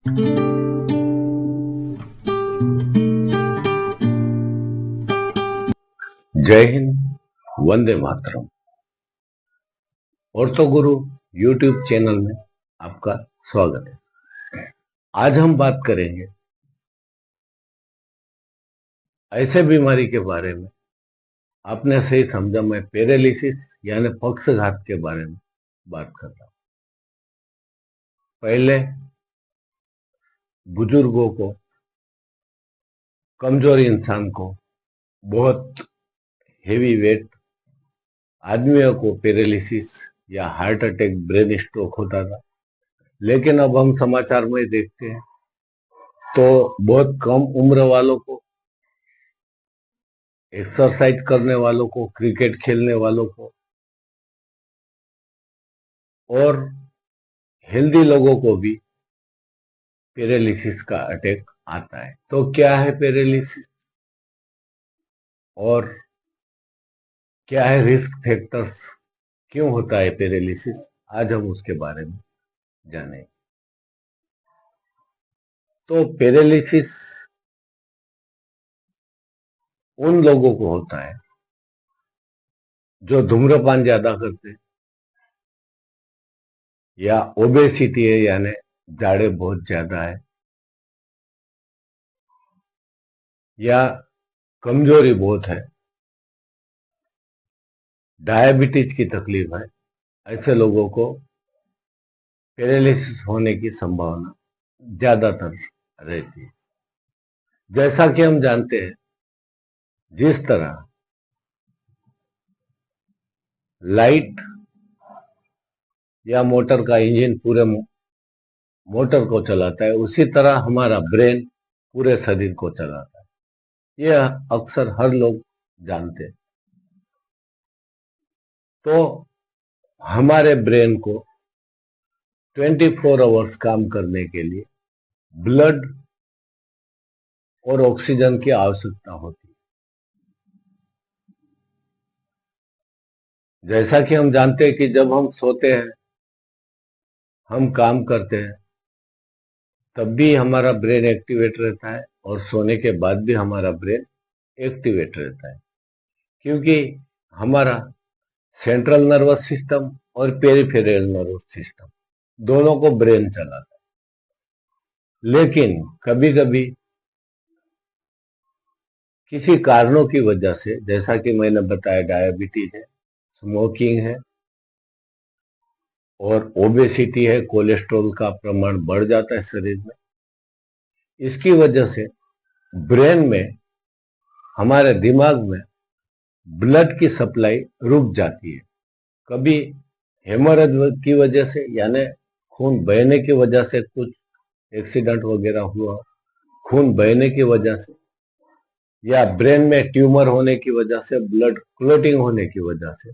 जय हिंद, वंदे मातरम। ऑर्थो गुरु YouTube channel में आपका स्वागत है। आज हम बात करेंगे ऐसे बीमारी के बारे में, आपने सही समझा, मैं पैरालिसिस यानी पक्षघात के बारे में बात कर रहा हूं। पहले बुजुर्गों को, कमजोर इंसान को, बहुत हेवी वेट आदमियों को पैरालिसिस या हार्ट अटैक, ब्रेन स्ट्रोक होता था। लेकिन अब हम समाचार में देखते हैं तो बहुत कम उम्र वालों को, एक्सरसाइज करने वालों को, क्रिकेट खेलने वालों को और हेल्दी लोगों को भी पैरालिसिस का अटैक आता है। तो क्या है पैरालिसिस और क्या है रिस्क फैक्टर्स, क्यों होता है पैरालिसिस, आज हम उसके बारे में जानेंगे। तो पैरालिसिस उन लोगों को होता है जो धूम्रपान ज्यादा करते हैं, या ओबेसिटी है यानी जाड़े बहुत ज्यादा है, या कमजोरी बहुत है, डायबिटीज की तकलीफ है। ऐसे लोगों को पैरालिसिस होने की संभावना ज्यादातर रहती है। जैसा कि हम जानते हैं, जिस तरह लाइट या मोटर का इंजन पूरे मोटर को चलाता है, उसी तरह हमारा ब्रेन पूरे शरीर को चलाता है। यह अक्सर हर लोग जानते हैं। तो हमारे ब्रेन को 24 आवर्स काम करने के लिए ब्लड और ऑक्सीजन की आवश्यकता होती है। जैसा कि हम जानते हैं कि जब हम सोते हैं, हम काम करते हैं, तब भी हमारा ब्रेन एक्टिवेट रहता है और सोने के बाद भी हमारा ब्रेन एक्टिवेट रहता है, क्योंकि हमारा सेंट्रल नर्वस सिस्टम और पेरिफेरल नर्वस सिस्टम दोनों को ब्रेन चलाता है। लेकिन कभी कभी किसी कारणों की वजह से, जैसा कि मैंने बताया, डायबिटीज है, स्मोकिंग है और ओबेसिटी है, कोलेस्ट्रॉल का प्रमाण बढ़ जाता है शरीर में, इसकी वजह से ब्रेन में, हमारे दिमाग में ब्लड की सप्लाई रुक जाती है। कभी हेमोरेज की वजह से, यानी खून बहने की वजह से, कुछ एक्सीडेंट वगैरह हुआ, खून बहने की वजह से, या ब्रेन में ट्यूमर होने की वजह से, ब्लड क्लॉटिंग होने की वजह से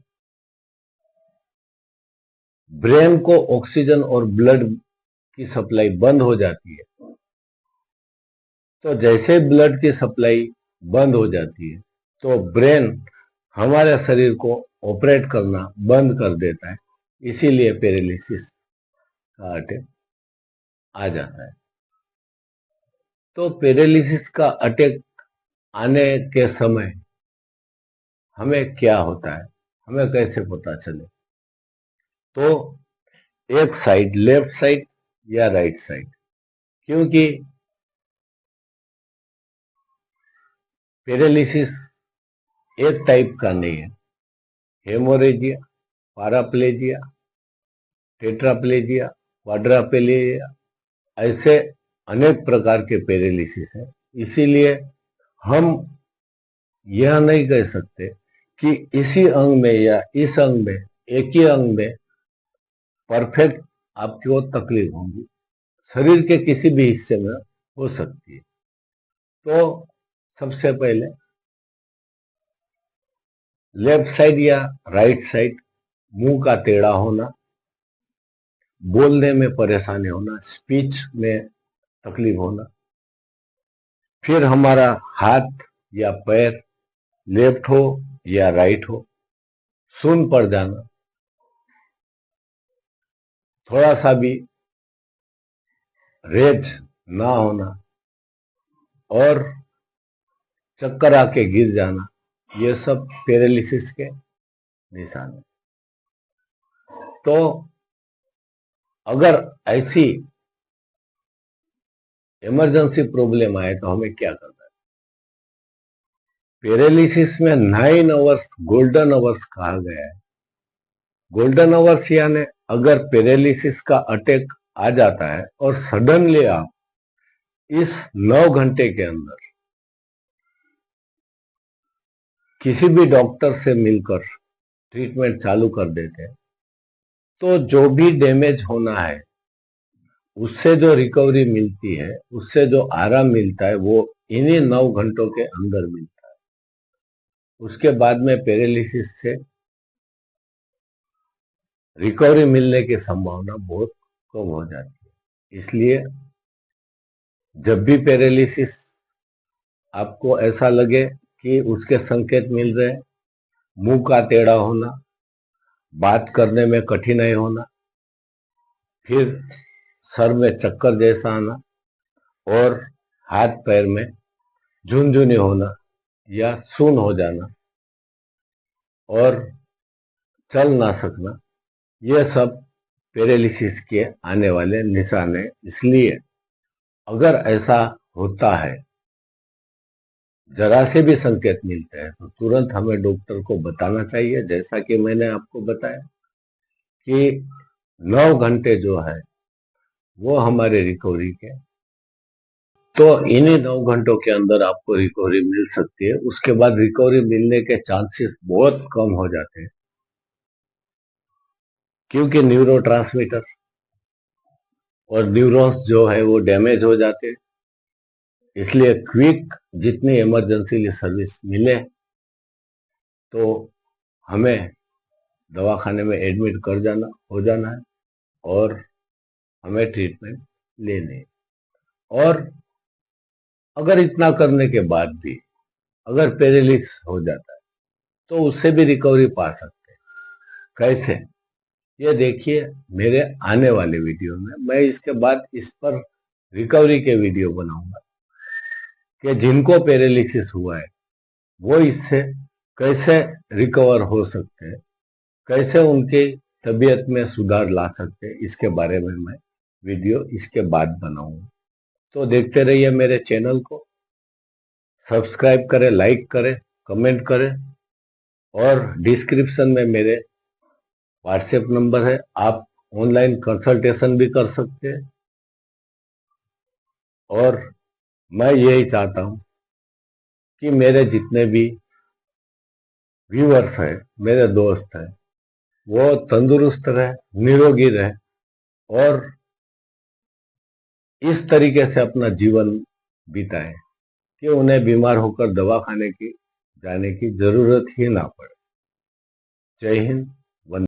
ब्रेन को ऑक्सीजन और ब्लड की सप्लाई बंद हो जाती है। तो जैसे ब्लड की सप्लाई बंद हो जाती है तो ब्रेन हमारे शरीर को ऑपरेट करना बंद कर देता है, इसीलिए पैरालिसिस का अटैक आ जाता है। तो पैरालिसिस का अटैक आने के समय हमें क्या होता है, हमें कैसे पता चले? तो एक साइड, लेफ्ट साइड या राइट साइड, क्योंकि पैरालिसिस एक टाइप का नहीं है। हेमोरेजिया, पाराप्लेजिया, टेट्राप्लेजिया, क्वाड्राप्लेजिया, ऐसे अनेक प्रकार के पैरालिसिस है। इसीलिए हम यह नहीं कह सकते कि इसी अंग में या इस अंग में, एक ही अंग में परफेक्ट आपको तकलीफ होगी। शरीर के किसी भी हिस्से में हो सकती है। तो सबसे पहले लेफ्ट साइड या राइट साइड, मुंह का टेढ़ा होना, बोलने में परेशानी होना, स्पीच में तकलीफ होना, फिर हमारा हाथ या पैर लेफ्ट हो या राइट हो, सुन्न पड़ जाना, थोड़ा सा भी रेज ना होना और चक्कर आके गिर जाना, ये सब पैरालिसिस के निशान है। तो अगर ऐसी इमरजेंसी प्रॉब्लम आए तो हमें क्या करना है? पैरालिसिस में 9 आवर्स गोल्डन आवर्स कहा गया है। गोल्डन आवर्स यानी अगर पैरालिसिस का अटैक आ जाता है और सडनली आप इस 9 घंटे के अंदर किसी भी डॉक्टर से मिलकर ट्रीटमेंट चालू कर देते हैं, तो जो भी डैमेज होना है उससे जो रिकवरी मिलती है, उससे जो आराम मिलता है, वो इन्हीं 9 घंटों के अंदर मिलता है। उसके बाद में पैरालिसिस से रिकवरी मिलने की संभावना बहुत कम हो जाती है। इसलिए जब भी पैरालिसिस आपको ऐसा लगे कि उसके संकेत मिल रहे हैं, मुंह का टेढ़ा होना, बात करने में कठिनाई होना, फिर सर में चक्कर जैसा आना और हाथ पैर में झुनझुनी होना या सुन्न हो जाना और चल ना सकना, यह सब पैरालिसिस के आने वाले निशान है। इसलिए अगर ऐसा होता है, जरा से भी संकेत मिलते हैं, तो तुरंत हमें डॉक्टर को बताना चाहिए। जैसा कि मैंने आपको बताया कि 9 घंटे जो है वो हमारे रिकवरी के, तो इन्हीं 9 घंटों के अंदर आपको रिकवरी मिल सकती है। उसके बाद रिकवरी मिलने के चांसेस बहुत कम हो जाते हैं, क्योंकि न्यूरोट्रांसमीटर और न्यूरॉन्स जो है वो डैमेज हो जाते हैं। इसलिए क्विक जितनी इमरजेंसी सर्विस मिले तो हमें दवाखाने में एडमिट कर जाना हो जाना है और हमें ट्रीटमेंट लेने है। और अगर इतना करने के बाद भी अगर पैरालिसिस हो जाता है तो उससे भी रिकवरी पा सकते हैं। कैसे? ये देखिए मेरे आने वाले वीडियो में। मैं इसके बाद इस पर रिकवरी के वीडियो बनाऊंगा कि जिनको पैरालिसिस हुआ है वो इससे कैसे रिकवर हो सकते हैं, कैसे उनकी तबीयत में सुधार ला सकते हैं, इसके बारे में मैं वीडियो इसके बाद बनाऊंगा। तो देखते रहिए मेरे चैनल को, सब्सक्राइब करें, लाइक करें, कमेंट करें और डिस्क्रिप्शन में मेरे व्हाट्सएप नंबर है, आप ऑनलाइन कंसल्टेशन भी कर सकते हैं। और मैं यही चाहता हूं कि मेरे जितने भी व्यूअर्स हैं, मेरे दोस्त हैं, वो तंदुरुस्त रहे, निरोगी रहे और इस तरीके से अपना जीवन बिताएं कि उन्हें बीमार होकर दवा खाने की जाने की जरूरत ही ना पड़े। जय हिंद।